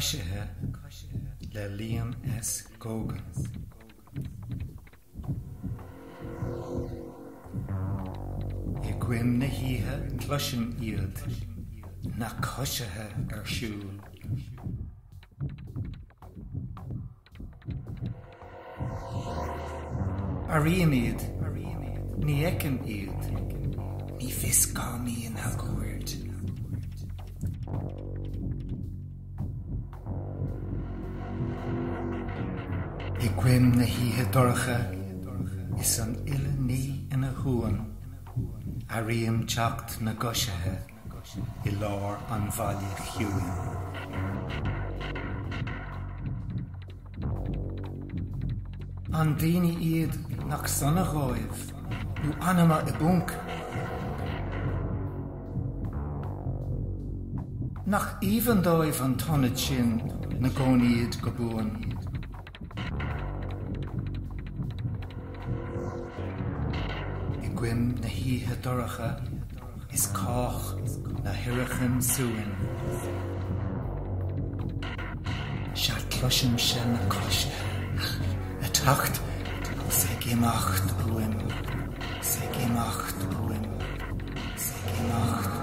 Cosithe le Liam S. Gogan. I gwym na hithe cloisian iad na cosithe siúl. Aríam iad, ní ecem iad, ní fiscámi in hagwyrd. I gwym na hithe dorcha is an ille ní in a huan. Aríam teacht na gosithe I lár an bhaile chiúin. An daoine iad nach sanna gáibh nó anama I bunk. Nach even dóibh an tonad sin na gcónaíad go buan. I gwym na hithe dorcha is cách na hirachan suin. Se cloisiim sin na cosithe. A tacht sig imacht buim. Sig imacht buim. Sig imacht